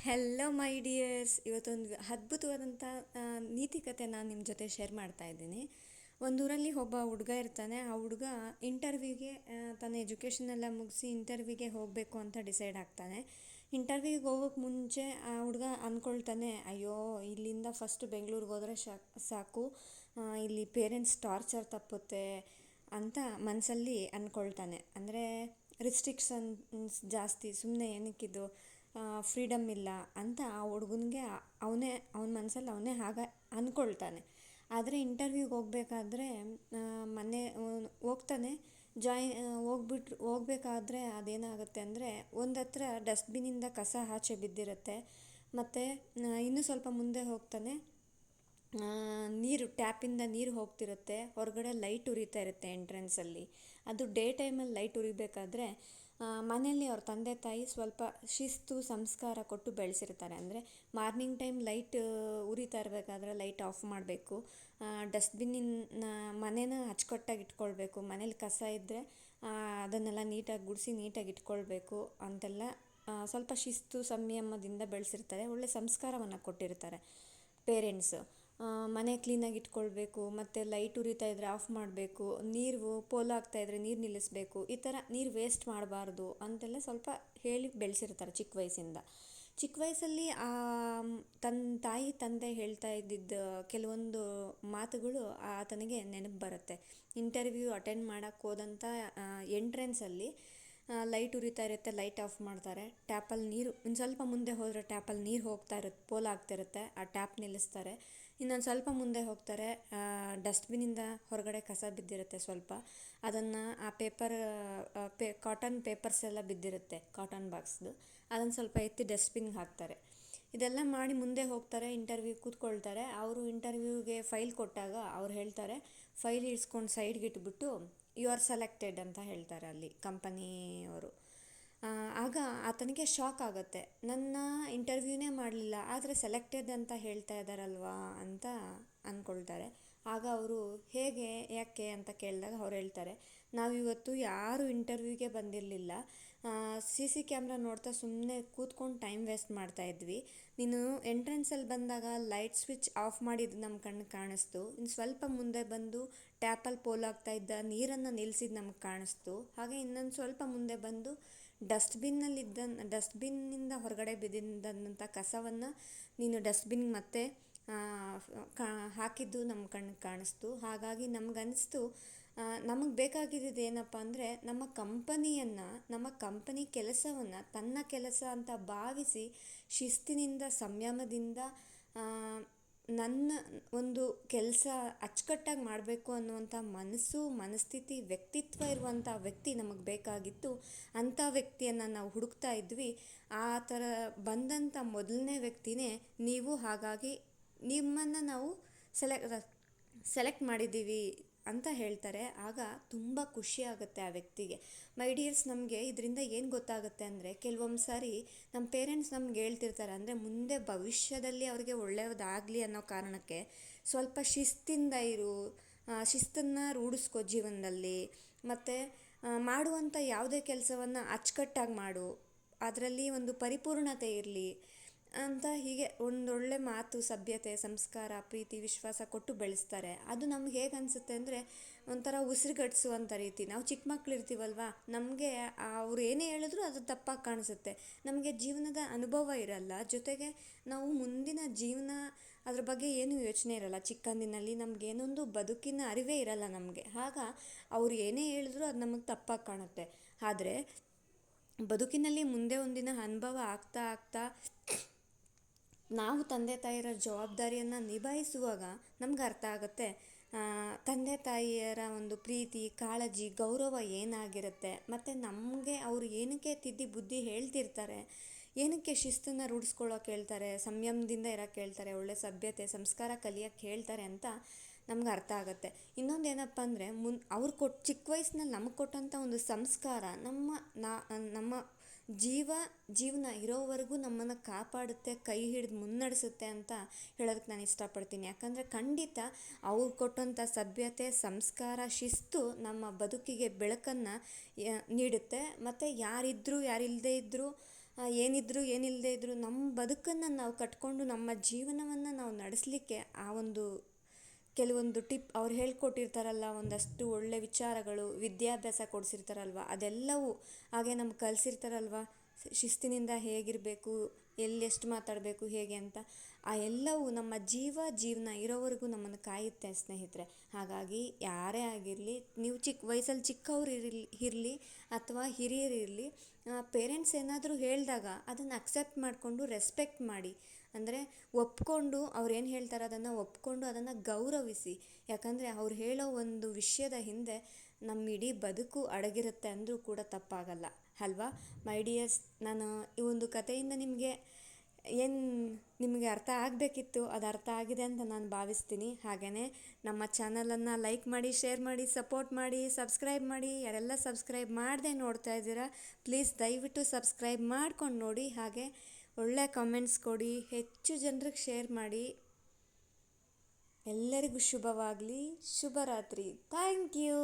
Hello ಮೈ dears. ಇವತ್ತೊಂದು ಅದ್ಭುತವಾದಂಥ ನೀತಿಕತೆ ನಾನು ನಿಮ್ಮ ಜೊತೆ ಶೇರ್ ಮಾಡ್ತಾ ಇದ್ದೀನಿ. ಒಂದೂರಲ್ಲಿ ಒಬ್ಬ ಹುಡುಗ ಇರ್ತಾನೆ. ಆ ಹುಡುಗ ಇಂಟರ್ವ್ಯೂಗೆ ತನ್ನ ಎಜುಕೇಷನ್ ಎಲ್ಲ ಮುಗಿಸಿ ಇಂಟರ್ವ್ಯೂಗೆ ಹೋಗಬೇಕು ಅಂತ ಡಿಸೈಡ್ ಆಗ್ತಾನೆ. ಇಂಟರ್ವ್ಯೂಗೆ ಹೋಗೋಕ್ಕೆ ಮುಂಚೆ ಆ ಹುಡುಗ ಅಂದ್ಕೊಳ್ತಾನೆ, ಅಯ್ಯೋ ಇಲ್ಲಿಂದ ಫಸ್ಟ್ ಬೆಂಗಳೂರಿಗೆ ಹೋದರೆ ಸಾಕು, ಇಲ್ಲಿ ಪೇರೆಂಟ್ಸ್ ಟಾರ್ಚರ್ ತಪ್ಪುತ್ತೆ ಅಂತ ಮನಸ್ಸಲ್ಲಿ ಅಂದ್ಕೊಳ್ತಾನೆ. ಅಂದರೆ ರಿಸ್ಟ್ರಿಕ್ಷನ್ಸ್ ಜಾಸ್ತಿ, ಸುಮ್ಮನೆ ಏನಕ್ಕಿದು, ಫ್ರೀಡಮ್ ಇಲ್ಲ ಅಂತ ಆ ಹುಡುಗನಿಗೆ ಅವನ ಮನಸ್ಸಲ್ಲಿ ಅವನೇ ಹಾಗೆ ಅಂದ್ಕೊಳ್ತಾನೆ. ಆದರೆ ಇಂಟರ್ವ್ಯೂಗೆ ಹೋಗಬೇಕಾದ್ರೆ ಮನೆ ಹೋಗ್ತಾನೆ. ಹೋಗಬೇಕಾದ್ರೆ ಅದೇನಾಗುತ್ತೆ ಅಂದರೆ, ಒಂದು ಹತ್ರ ಡಸ್ಟ್ಬಿನ್ನಿಂದ ಕಸ ಆಚೆ ಬಿದ್ದಿರುತ್ತೆ. ಮತ್ತು ಇನ್ನೂ ಸ್ವಲ್ಪ ಮುಂದೆ ಹೋಗ್ತಾನೆ, ನೀರು ಟ್ಯಾಪಿಂದ ನೀರು ಹೋಗ್ತಿರುತ್ತೆ. ಹೊರಗಡೆ ಲೈಟ್ ಉರಿತಾ ಇರುತ್ತೆ ಎಂಟ್ರೆನ್ಸಲ್ಲಿ. ಅದು ಡೇ ಟೈಮಲ್ಲಿ ಲೈಟ್ ಉರಿಬೇಕಾದ್ರೆ ಮನೆಯಲ್ಲಿ ಅವ್ರ ತಂದೆ ತಾಯಿ ಸ್ವಲ್ಪ ಶಿಸ್ತು ಸಂಸ್ಕಾರ ಕೊಟ್ಟು ಬೆಳೆಸಿರ್ತಾರೆ. ಅಂದರೆ ಮಾರ್ನಿಂಗ್ ಟೈಮ್ ಲೈಟ್ ಉರಿತಾ ಇರಬೇಕಾದ್ರೆ ಲೈಟ್ ಆಫ್ ಮಾಡಬೇಕು, ಡಸ್ಟ್ಬಿನ್ನಿನ ಮನೇನ ಅಚ್ಚುಕಟ್ಟಾಗಿ ಇಟ್ಕೊಳ್ಬೇಕು, ಮನೇಲಿ ಕಸ ಇದ್ದರೆ ಅದನ್ನೆಲ್ಲ ನೀಟಾಗಿ ಗುಡಿಸಿ ನೀಟಾಗಿ ಇಟ್ಕೊಳ್ಬೇಕು ಅಂತೆಲ್ಲ ಸ್ವಲ್ಪ ಶಿಸ್ತು ಸಂಯಮದಿಂದ ಬೆಳೆಸಿರ್ತಾರೆ. ಒಳ್ಳೆ ಸಂಸ್ಕಾರವನ್ನು ಕೊಟ್ಟಿರ್ತಾರೆ ಪೇರೆಂಟ್ಸು. ಮನೆ ಕ್ಲೀನಾಗಿ ಇಟ್ಕೊಳ್ಬೇಕು, ಮತ್ತು ಲೈಟ್ ಉರಿತಾ ಇದ್ದರೆ ಆಫ್ ಮಾಡಬೇಕು, ನೀರು ಪೋಲಾಗ್ತಾಯಿದ್ರೆ ನೀರು ನಿಲ್ಲಿಸಬೇಕು, ಈ ಥರ ನೀರು ವೇಸ್ಟ್ ಮಾಡಬಾರ್ದು ಅಂತೆಲ್ಲ ಸ್ವಲ್ಪ ಹೇಳಿ ಬೆಳೆಸಿರ್ತಾರೆ ಚಿಕ್ಕ ವಯಸ್ಸಿಂದ. ಚಿಕ್ಕ ವಯಸ್ಸಲ್ಲಿ ತನ್ನ ತಾಯಿ ತಂದೆ ಹೇಳ್ತಾ ಇದ್ದಿದ್ದ ಕೆಲವೊಂದು ಮಾತುಗಳು ಆತನಿಗೆ ನೆನಪು ಬರುತ್ತೆ. ಇಂಟರ್ವ್ಯೂ ಅಟೆಂಡ್ ಮಾಡೋಕ್ಕೆ ಹೋದಂಥ ಎಂಟ್ರೆನ್ಸಲ್ಲಿ ಲೈಟ್ ಉರಿತಾ ಇರುತ್ತೆ, ಲೈಟ್ ಆಫ್ ಮಾಡ್ತಾರೆ. ಟ್ಯಾಪಲ್ಲಿ ನೀರು ಇನ್ನು ಸ್ವಲ್ಪ ಮುಂದೆ ಹೋದರೆ ಟ್ಯಾಪಲ್ಲಿ ನೀರು ಹೋಗ್ತಾ ಇರುತ್ತೆ, ಪೋಲಾಗ್ತಿರುತ್ತೆ, ಆ ಟ್ಯಾಪ್ ನಿಲ್ಲಿಸ್ತಾರೆ. ಇನ್ನೊಂದು ಸ್ವಲ್ಪ ಮುಂದೆ ಹೋಗ್ತಾರೆ, ಡಸ್ಟ್ಬಿನ್ನಿಂದ ಹೊರಗಡೆ ಕಸ ಬಿದ್ದಿರುತ್ತೆ ಸ್ವಲ್ಪ, ಅದನ್ನು ಆ ಕಾಟನ್ ಪೇಪರ್ಸ್ ಎಲ್ಲ ಬಿದ್ದಿರುತ್ತೆ, ಕಾಟನ್ ಬಾಕ್ಸ್ದು, ಅದನ್ನು ಸ್ವಲ್ಪ ಎತ್ತಿ ಡಸ್ಟ್ಬಿನ್ಗೆ ಹಾಕ್ತಾರೆ. ಇದೆಲ್ಲ ಮಾಡಿ ಮುಂದೆ ಹೋಗ್ತಾರೆ, ಇಂಟರ್ವ್ಯೂ ಕೂತ್ಕೊಳ್ತಾರೆ. ಅವರು ಇಂಟರ್ವ್ಯೂಗೆ ಫೈಲ್ ಕೊಟ್ಟಾಗ ಅವ್ರು ಹೇಳ್ತಾರೆ, ಫೈಲ್ ಇಳಿಸ್ಕೊಂಡು ಸೈಡ್ಗೆ ಇಟ್ಬಿಟ್ಟು ಯು ಆರ್ ಸೆಲೆಕ್ಟೆಡ್ ಅಂತ ಹೇಳ್ತಾರೆ ಅಲ್ಲಿ ಕಂಪನಿಯವರು. ಆಗ ಆತನಿಗೆ ಶಾಕ್ ಆಗುತ್ತೆ, ನನ್ನ ಇಂಟರ್ವ್ಯೂನೇ ಮಾಡಲಿಲ್ಲ ಆದರೆ ಸೆಲೆಕ್ಟೆಡ್ ಅಂತ ಹೇಳ್ತಾ ಇದ್ದಾರಲ್ವಾ ಅಂತ ಅಂದ್ಕೊಳ್ತಾರೆ. ಆಗ ಅವರು ಹೇಗೆ, ಯಾಕೆ ಅಂತ ಕೇಳಿದಾಗ ಅವ್ರು ಹೇಳ್ತಾರೆ, ನಾವಿವತ್ತು ಯಾರೂ ಇಂಟರ್ವ್ಯೂಗೆ ಬಂದಿರಲಿಲ್ಲ, CC ಕ್ಯಾಮ್ರಾ ನೋಡ್ತಾ ಸುಮ್ಮನೆ ಕೂತ್ಕೊಂಡು ಟೈಮ್ ವೇಸ್ಟ್ ಮಾಡ್ತಾಯಿದ್ವಿ. ನೀನು ಎಂಟ್ರೆನ್ಸಲ್ಲಿ ಬಂದಾಗ ಲೈಟ್ ಸ್ವಿಚ್ ಆಫ್ ಮಾಡಿದ್ದು ನಮ್ಮ ಕಣ್ಣಿಗೆ ಕಾಣಿಸ್ತು, ಇನ್ನು ಸ್ವಲ್ಪ ಮುಂದೆ ಬಂದು ಟ್ಯಾಪಲ್ಲಿ ಪೋಲಾಗ್ತಾ ಇದ್ದ ನೀರನ್ನು ನಿಲ್ಲಿಸಿದ್ದು ನಮಗೆ ಕಾಣಿಸ್ತು. ಹಾಗೆ ಇನ್ನೊಂದು ಸ್ವಲ್ಪ ಮುಂದೆ ಬಂದು ಡಸ್ಟ್ಬಿನ್ನಿಂದ ಹೊರಗಡೆ ಬಿದ್ದಿದ್ದಂಥ ಕಸವನ್ನು ನೀನು ಡಸ್ಟ್ಬಿನ್ಗೆ ಮತ್ತೆ ಹಾಕಿದ್ದು ನಮ್ಮ ಕಣ್ಣಿಗೆ ಕಾಣಿಸ್ತು. ಹಾಗಾಗಿ ನಮಗನ್ನಿಸ್ತು, ನಮಗೆ ಬೇಕಾಗಿದ್ದು ಏನಪ್ಪ ಅಂದರೆ ನಮ್ಮ ಕಂಪನಿ ಕೆಲಸವನ್ನು ತನ್ನ ಕೆಲಸ ಅಂತ ಭಾವಿಸಿ ಶಿಸ್ತಿನಿಂದ ಸಂಯಮದಿಂದ ನನ್ನ ಒಂದು ಕೆಲಸ ಅಚ್ಚುಕಟ್ಟಾಗಿ ಮಾಡಬೇಕು ಅನ್ನುವಂಥ ಮನಸ್ಥಿತಿ, ವ್ಯಕ್ತಿತ್ವ ಇರುವಂಥ ವ್ಯಕ್ತಿ ನಮಗೆ ಬೇಕಾಗಿತ್ತು. ಅಂಥ ವ್ಯಕ್ತಿಯನ್ನು ನಾವು ಹುಡುಕ್ತಾ ಇದ್ವಿ. ಆ ಥರ ಬಂದಂಥ ಮೊದಲನೇ ವ್ಯಕ್ತಿನೇ ನೀವು. ಹಾಗಾಗಿ ನಿಮ್ಮನ್ನು ನಾವು ಸೆಲೆಕ್ಟ್ ಮಾಡಿದ್ದೀವಿ ಅಂತ ಹೇಳ್ತಾರೆ. ಆಗ ತುಂಬ ಖುಷಿಯಾಗುತ್ತೆ ಆ ವ್ಯಕ್ತಿಗೆ. ಮೈ ಡಿಯರ್ಸ್, ನಮಗೆ ಇದರಿಂದ ಏನು ಗೊತ್ತಾಗುತ್ತೆ ಅಂದರೆ, ಕೆಲವೊಂದು ಸಾರಿ ನಮ್ಮ ಪೇರೆಂಟ್ಸ್ ನಮ್ಗೆ ಹೇಳ್ತಿರ್ತಾರೆ, ಅಂದರೆ ಮುಂದೆ ಭವಿಷ್ಯದಲ್ಲಿ ಅವ್ರಿಗೆ ಒಳ್ಳೆಯದಾಗಲಿ ಅನ್ನೋ ಕಾರಣಕ್ಕೆ ಸ್ವಲ್ಪ ಶಿಸ್ತಿಂದ ಇರು, ಶಿಸ್ತನ್ನು ರೂಢಿಸ್ಕೋ ಜೀವನದಲ್ಲಿ, ಮತ್ತು ಮಾಡುವಂಥ ಯಾವುದೇ ಕೆಲಸವನ್ನು ಅಚ್ಚುಕಟ್ಟಾಗಿ ಮಾಡು, ಅದರಲ್ಲಿ ಒಂದು ಪರಿಪೂರ್ಣತೆ ಇರಲಿ ಅಂತ ಹೀಗೆ ಒಂದೊಳ್ಳೆ ಮಾತು, ಸಭ್ಯತೆ, ಸಂಸ್ಕಾರ, ಪ್ರೀತಿ, ವಿಶ್ವಾಸ ಕೊಟ್ಟು ಬೆಳೆಸ್ತಾರೆ. ಅದು ನಮ್ಗೆ ಹೇಗೆ ಅನಿಸುತ್ತೆ ಅಂದರೆ, ಒಂಥರ ಉಸಿರುಗಟ್ಟಿಸುವಂಥ ರೀತಿ. ನಾವು ಚಿಕ್ಕ ಮಕ್ಳು ಇರ್ತೀವಲ್ವ, ನಮಗೆ ಅವ್ರು ಏನೇ ಹೇಳಿದ್ರು ಅದು ತಪ್ಪಾಗಿ ಕಾಣಿಸುತ್ತೆ. ನಮಗೆ ಜೀವನದ ಅನುಭವ ಇರಲ್ಲ, ಜೊತೆಗೆ ನಾವು ಮುಂದಿನ ಜೀವನ ಅದ್ರ ಬಗ್ಗೆ ಏನೂ ಯೋಚನೆ ಇರಲ್ಲ. ಚಿಕ್ಕಂದಿನಲ್ಲಿ ನಮಗೇನೊಂದು ಬದುಕಿನ ಅರಿವೇ ಇರಲ್ಲ ನಮಗೆ. ಆಗ ಅವ್ರು ಏನೇ ಹೇಳಿದ್ರು ಅದು ನಮಗೆ ತಪ್ಪಾಗಿ ಕಾಣುತ್ತೆ. ಆದರೆ ಬದುಕಿನಲ್ಲಿ ಮುಂದೆ ಒಂದಿನ ಅನುಭವ ಆಗ್ತಾ ಆಗ್ತಾ ನಾವು ತಂದೆ ತಾಯಿಯರ ಜವಾಬ್ದಾರಿಯನ್ನು ನಿಭಾಯಿಸುವಾಗ ನಮ್ಗೆ ಅರ್ಥ ಆಗುತ್ತೆ, ತಂದೆ ತಾಯಿಯರ ಒಂದು ಪ್ರೀತಿ, ಕಾಳಜಿ, ಗೌರವ ಏನಾಗಿರುತ್ತೆ. ಮತ್ತು ನಮಗೆ ಅವರು ಏನಕ್ಕೆ ತಿದ್ದಿ ಬುದ್ಧಿ ಹೇಳ್ತಿರ್ತಾರೆ, ಏನಕ್ಕೆ ಶಿಸ್ತನ್ನು ರೂಢಿಸ್ಕೊಳ್ಳೋಕೆ ಹೇಳ್ತಾರೆ, ಸಂಯಮದಿಂದ ಇರೋಕ್ಕೆ ಹೇಳ್ತಾರೆ, ಒಳ್ಳೆ ಸಭ್ಯತೆ ಸಂಸ್ಕಾರ ಕಲಿಯೋಕ್ಕೆ ಹೇಳ್ತಾರೆ ಅಂತ ನಮ್ಗೆ ಅರ್ಥ ಆಗುತ್ತೆ. ಇನ್ನೊಂದು ಏನಪ್ಪ ಅಂದರೆ, ಅವ್ರು ಚಿಕ್ಕ ವಯಸ್ಸಿನಲ್ಲಿ ನಮಗೆ ಕೊಟ್ಟಂಥ ಒಂದು ಸಂಸ್ಕಾರ ನಮ್ಮ ಜೀವನ ಇರೋವರೆಗೂ ನಮ್ಮನ್ನು ಕಾಪಾಡುತ್ತೆ, ಕೈ ಹಿಡಿದು ಮುನ್ನಡೆಸುತ್ತೆ ಅಂತ ಹೇಳೋದಕ್ಕೆ ನಾನು ಇಷ್ಟಪಡ್ತೀನಿ. ಯಾಕಂದರೆ ಖಂಡಿತ ಅವ್ರು ಕೊಟ್ಟಂಥ ಸಭ್ಯತೆ, ಸಂಸ್ಕಾರ, ಶಿಸ್ತು ನಮ್ಮ ಬದುಕಿಗೆ ಬೆಳಕನ್ನು ನೀಡುತ್ತೆ. ಮತ್ತು ಯಾರಿದ್ದರೂ ಯಾರಿಲ್ಲದೇ ಇದ್ದರೂ ಏನಿದ್ರು ಏನಿಲ್ಲದೆ ಇದ್ದರೂ ನಮ್ಮ ಬದುಕನ್ನು ನಾವು ಕಟ್ಕೊಂಡು ನಮ್ಮ ಜೀವನವನ್ನು ನಾವು ನಡೆಸಲಿಕ್ಕೆ ಆ ಒಂದು ಕೆಲವೊಂದು ಟಿಪ್ ಅವ್ರು ಹೇಳ್ಕೊಟ್ಟಿರ್ತಾರಲ್ಲ, ಒಂದಷ್ಟು ಒಳ್ಳೆ ವಿಚಾರಗಳು, ವಿದ್ಯಾಭ್ಯಾಸ ಕೊಡಿಸಿರ್ತಾರಲ್ವ ಅದೆಲ್ಲವೂ, ಹಾಗೆ ನಮ್ಗೆ ಕಲಿಸಿರ್ತಾರಲ್ವ ಶಿಸ್ತಿನಿಂದ ಹೇಗಿರಬೇಕು, ಎಲ್ಲಿ ಎಷ್ಟು ಮಾತಾಡಬೇಕು ಹೇಗೆ ಅಂತ, ಆ ಎಲ್ಲವೂ ನಮ್ಮ ಜೀವನ ಇರೋವರೆಗೂ ನಮ್ಮನ್ನು ಕಾಯುತ್ತೆ ಸ್ನೇಹಿತರೆ. ಹಾಗಾಗಿ ಯಾರೇ ಆಗಿರಲಿ, ನೀವು ವಯಸ್ಸಲ್ಲಿ ಚಿಕ್ಕವ್ರು ಇರಲಿ ಅಥವಾ ಹಿರಿಯರಿರಲಿ, ಪೇರೆಂಟ್ಸ್ ಏನಾದರೂ ಹೇಳಿದಾಗ ಅದನ್ನು ಅಕ್ಸೆಪ್ಟ್ ಮಾಡಿಕೊಂಡು ರೆಸ್ಪೆಕ್ಟ್ ಮಾಡಿ. ಅಂದರೆ ಒಪ್ಕೊಂಡು ಅವ್ರು ಏನು ಹೇಳ್ತಾರೆ ಅದನ್ನು ಒಪ್ಕೊಂಡು ಅದನ್ನು ಗೌರವಿಸಿ. ಯಾಕಂದರೆ ಅವ್ರು ಹೇಳೋ ಒಂದು ವಿಷಯದ ಹಿಂದೆ ನಮ್ಮ ಇಡೀ ಬದುಕು ಅಡಗಿರುತ್ತೆ ಅಂದರೂ ಕೂಡ ತಪ್ಪಾಗಲ್ಲ ಅಲ್ವಾ ಮೈ ಡಿಯರ್ಸ್. ನಾನು ಈ ಒಂದು ಕಥೆಯಿಂದ ಏನು ನಿಮಗೆ ಅರ್ಥ ಆಗಬೇಕಿತ್ತು ಅದು ಅರ್ಥ ಆಗಿದೆ ಅಂತ ನಾನು ಭಾವಿಸ್ತೀನಿ. ಹಾಗೆಯೇ ನಮ್ಮ ಚಾನಲನ್ನು ಲೈಕ್ ಮಾಡಿ, ಶೇರ್ ಮಾಡಿ, ಸಪೋರ್ಟ್ ಮಾಡಿ, ಸಬ್ಸ್ಕ್ರೈಬ್ ಮಾಡಿ. ಯಾರೆಲ್ಲ ಸಬ್ಸ್ಕ್ರೈಬ್ ಮಾಡದೆ ನೋಡ್ತಾ ಇದ್ದೀರಾ ಪ್ಲೀಸ್ ದಯವಿಟ್ಟು ಸಬ್ಸ್ಕ್ರೈಬ್ ಮಾಡ್ಕೊಂಡು ನೋಡಿ. ಹಾಗೆ ಒಳ್ಳೆ ಕಮೆಂಟ್ಸ್ ಕೊಡಿ, ಹೆಚ್ಚು ಜನರಿಗೆ ಶೇರ್ ಮಾಡಿ. ಎಲ್ಲರಿಗೂ ಶುಭವಾಗಲಿ. ಶುಭರಾತ್ರಿ. Thank you.